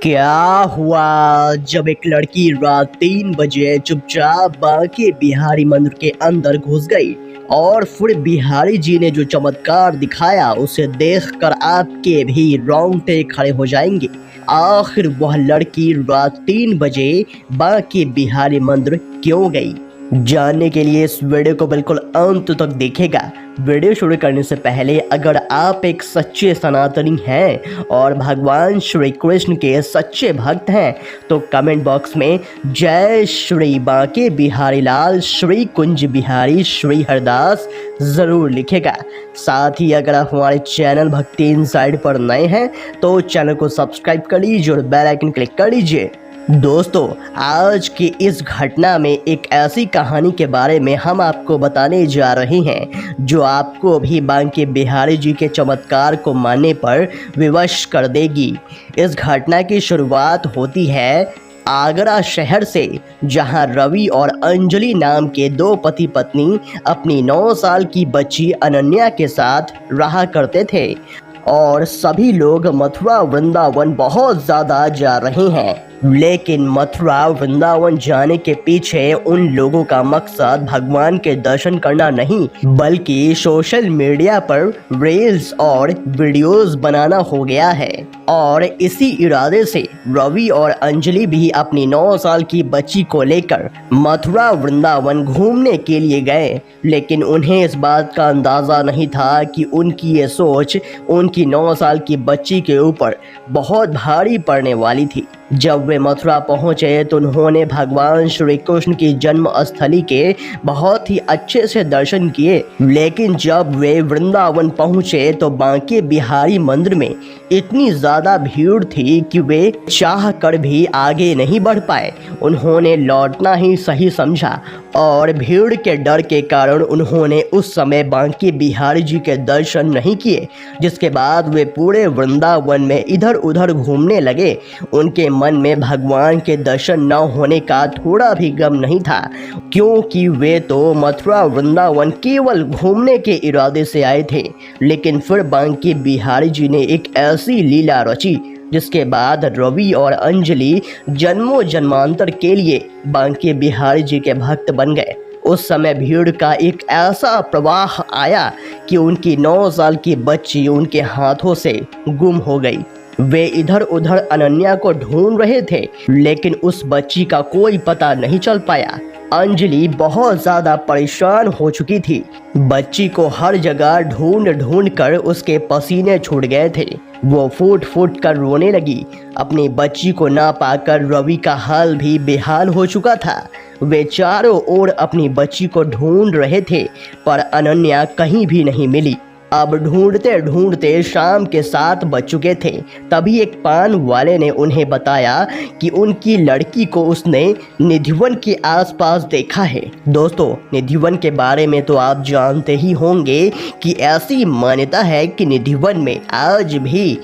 क्या हुआ जब एक लड़की रात 3 बजे चुपचाप बांके बिहारी मंदिर के अंदर घुस गई और फिर बिहारी जी ने जो चमत्कार दिखाया उसे देखकर आपके भी रोंगटे खड़े हो जाएंगे। आखिर वह लड़की रात 3 बजे बांके बिहारी मंदिर क्यों गई? जानने के लिए इस वीडियो को बिल्कुल अंत तक देखेगा। वीडियो शुरू करने से पहले अगर आप एक सच्चे सनातनी हैं और भगवान श्री कृष्ण के सच्चे भक्त हैं तो कमेंट बॉक्स में जय श्री बांके बिहारी लाल श्री कुंज बिहारी श्री हरदास ज़रूर लिखेगा। साथ ही अगर आप हमारे चैनल भक्ति इनसाइड पर नए हैं तो चैनल को सब्सक्राइब कर लीजिए और बेल आइकन क्लिक कर लीजिए। दोस्तों, आज की इस घटना में एक ऐसी कहानी के बारे में हम आपको बताने जा रहे हैं जो आपको भी बांके बिहारी जी के चमत्कार को मानने पर विवश कर देगी। इस घटना की शुरुआत होती है आगरा शहर से, जहां रवि और अंजलि नाम के दो पति पत्नी अपनी 9 साल की बच्ची अनन्या के साथ रहा करते थे और सभी लोग मथुरा वृंदावन बहुत ज़्यादा जा रहे हैं। लेकिन मथुरा वृंदावन जाने के पीछे उन लोगों का मकसद भगवान के दर्शन करना नहीं बल्कि सोशल मीडिया पर रील्स और वीडियोस बनाना हो गया है। और इसी इरादे से रवि और अंजलि भी अपनी 9 साल की बच्ची को लेकर मथुरा वृंदावन घूमने के लिए गए। लेकिन उन्हें इस बात का अंदाज़ा नहीं था कि उनकी ये सोच उनकी 9 साल की बच्ची के ऊपर बहुत भारी पड़ने वाली थी। जब वे मथुरा पहुंचे तो उन्होंने भगवान श्री कृष्ण की जन्म स्थली के बहुत ही अच्छे से दर्शन किए। लेकिन जब वे वृंदावन पहुंचे तो बांके बिहारी मंदिर में इतनी ज़्यादा भीड़ थी कि वे चाह कर भी आगे नहीं बढ़ पाए। उन्होंने लौटना ही सही समझा और भीड़ के डर के कारण उन्होंने उस समय बांके बिहारी जी के दर्शन नहीं किए, जिसके बाद वे पूरे वृंदावन में इधर उधर घूमने लगे। उनके मन में भगवान के दर्शन न होने का थोड़ा भी गम नहीं था, क्योंकि वे तो मथुरा वृंदावन केवल घूमने के इरादे से आए थे। लेकिन फिर बांके बिहारी जी ने एक ऐसी लीला रची जिसके बाद रवि और अंजलि जन्मों जन्मांतर के लिए बांके बिहारी जी के भक्त बन गए। उस समय भीड़ का एक ऐसा प्रवाह आया कि उनकी 9 साल की बच्ची उनके हाथों से गुम हो गई। वे इधर उधर अनन्या को ढूंढ रहे थे लेकिन उस बच्ची का कोई पता नहीं चल पाया। अंजलि बहुत ज़्यादा परेशान हो चुकी थी। बच्ची को हर जगह ढूंढ ढूंढ कर उसके पसीने छूट गए थे। वो फूट फूट कर रोने लगी। अपनी बच्ची को ना पाकर रवि का हाल भी बेहाल हो चुका था। वे चारों ओर अपनी बच्ची को ढूंढ रहे थे पर अनन्या कहीं भी नहीं मिली। अब ढूंढते ढूंढते शाम के 7 बज चुके थे। तभी एक पान वाले ने उन्हें बताया कि उनकी लड़की को उसने निधिवन के आसपास देखा है। दोस्तों, निधिवन के बारे में तो आप जानते ही होंगे कि ऐसी मान्यता है कि निधिवन में आज भी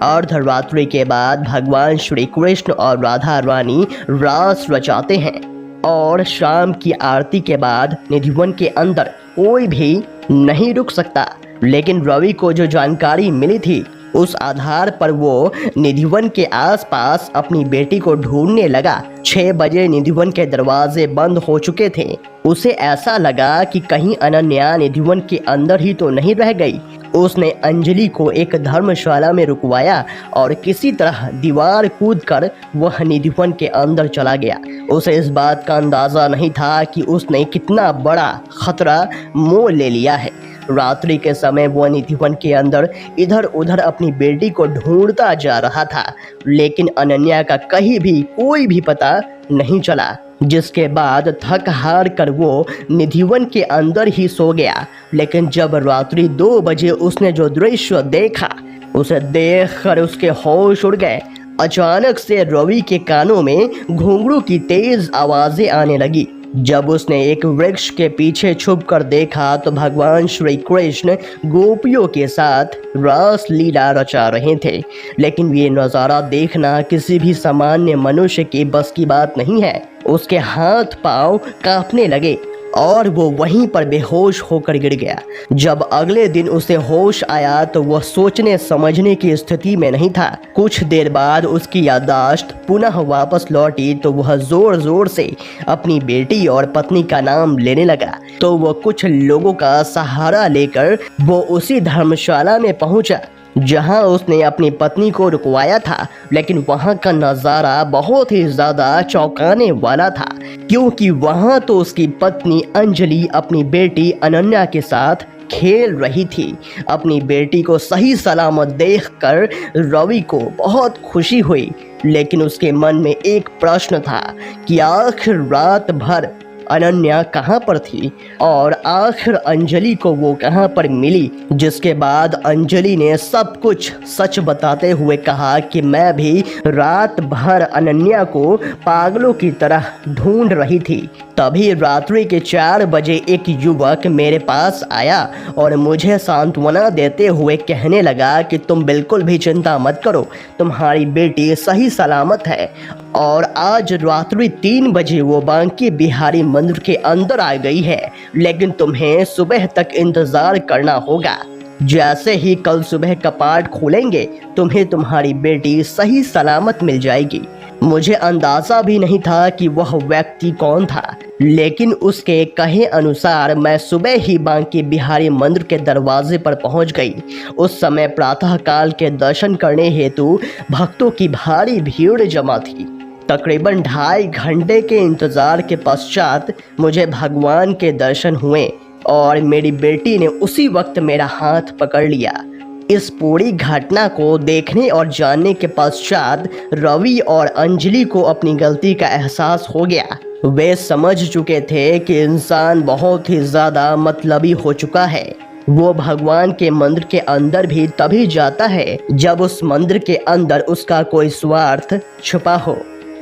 अर्धरात्रि के बाद भगवान श्री कृष्ण और राधा रानी रास रचाते हैं और शाम की आरती के बाद निधिवन के अंदर कोई भी नहीं रुक सकता। लेकिन रवि को जो जानकारी मिली थी उस आधार पर वो निधिवन के आसपास अपनी बेटी को ढूंढने लगा। 6 बजे निधिवन के दरवाजे बंद हो चुके थे। उसे ऐसा लगा कि कहीं अनन्या निधिवन के अंदर ही तो नहीं रह गई। उसने अंजलि को एक धर्मशाला में रुकवाया और किसी तरह दीवार कूदकर वह निधिवन के अंदर चला गया। उसे इस बात का अंदाज़ा नहीं था कि उसने कितना बड़ा खतरा मोल ले लिया है। रात्रि के समय वह निधिवन के अंदर इधर उधर अपनी बेटी को ढूंढता जा रहा था, लेकिन अनन्या का कहीं भी कोई भी पता नहीं चला। जिसके बाद थक हार कर वो निधिवन के अंदर ही सो गया। लेकिन जब रात्रि 2 बजे उसने जो दृश्य देखा उसे देखकर उसके होश उड़ गए। अचानक से रवि के कानों में घुंघरू की तेज आवाजें आने लगी। जब उसने एक वृक्ष के पीछे छुप कर देखा तो भगवान श्री कृष्ण गोपियों के साथ रास लीला रचा रहे थे। लेकिन ये नज़ारा देखना किसी भी सामान्य मनुष्य के बस की बात नहीं है। उसके हाथ पांव कांपने लगे और वो वहीं पर बेहोश होकर गिर गया। जब अगले दिन उसे होश आया तो वह सोचने समझने की स्थिति में नहीं था। कुछ देर बाद उसकी याददाश्त पुनः वापस लौटी तो वह जोर जोर से अपनी बेटी और पत्नी का नाम लेने लगा। तो वह कुछ लोगों का सहारा लेकर वो उसी धर्मशाला में पहुंचा जहां उसने अपनी पत्नी को रुकवाया था, लेकिन वहां का नज़ारा बहुत ही ज़्यादा चौंकाने वाला था, क्योंकि वहां तो उसकी पत्नी अंजलि अपनी बेटी अनन्या के साथ खेल रही थी। अपनी बेटी को सही सलामत देखकर रवि को बहुत खुशी हुई, लेकिन उसके मन में एक प्रश्न था कि आखिर रात भर अनन्या कहाँ पर थी और आखिर अंजलि को वो कहाँ पर मिली। जिसके बाद अंजलि ने सब कुछ सच बताते हुए कहा कि मैं भी रात भर अनन्या को पागलों की तरह ढूंढ रही थी। तभी रात्रि के 4 बजे एक युवक मेरे पास आया और मुझे सांत्वना देते हुए कहने लगा कि तुम बिल्कुल भी चिंता मत करो, तुम्हारी बेटी सही सलामत है और आज रात्रि 3 बजे वो बांके बिहारी मंदिर के अंदर आ गई है, लेकिन तुम्हें सुबह तक इंतजार करना होगा। जैसे ही कल सुबह कपाट खोलेंगे तुम्हें तुम्हारी बेटी सही सलामत मिल जाएगी। मुझे अंदाजा भी नहीं था कि वह व्यक्ति कौन था, लेकिन उसके कहे अनुसार मैं सुबह ही बांके बिहारी मंदिर के दरवाजे पर पहुंच गई। उस समय प्रातःकाल के दर्शन करने हेतु भक्तों की भारी भीड़ जमा थी। तकरीबन 2.5 घंटे के इंतजार के पश्चात मुझे भगवान के दर्शन हुए और मेरी बेटी ने उसी वक्त मेरा हाथ पकड़ लिया। इस पूरी घटना को देखने और जानने के पश्चात रवि और अंजलि को अपनी गलती का एहसास हो गया। वे समझ चुके थे कि इंसान बहुत ही ज़्यादा मतलबी हो चुका है। वो भगवान के मंदिर के अंदर भी तभी जाता है जब उस मंदिर के अंदर उसका कोई स्वार्थ छुपा हो।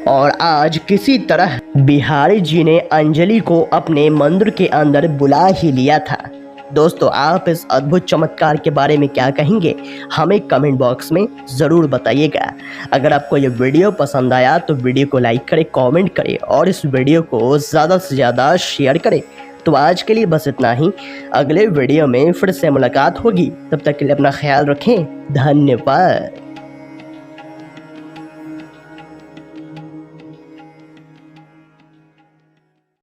और आज किसी तरह बिहारी जी ने अंजलि को अपने मंदिर के अंदर बुला ही लिया था। दोस्तों, आप इस अद्भुत चमत्कार के बारे में क्या कहेंगे, हमें कमेंट बॉक्स में ज़रूर बताइएगा। अगर आपको ये वीडियो पसंद आया तो वीडियो को लाइक करें, कमेंट करें और इस वीडियो को ज़्यादा से ज़्यादा शेयर करें। तो आज के लिए बस इतना ही। अगले वीडियो में फिर से मुलाकात होगी, तब तक के लिए अपना ख्याल रखें। धन्यवाद।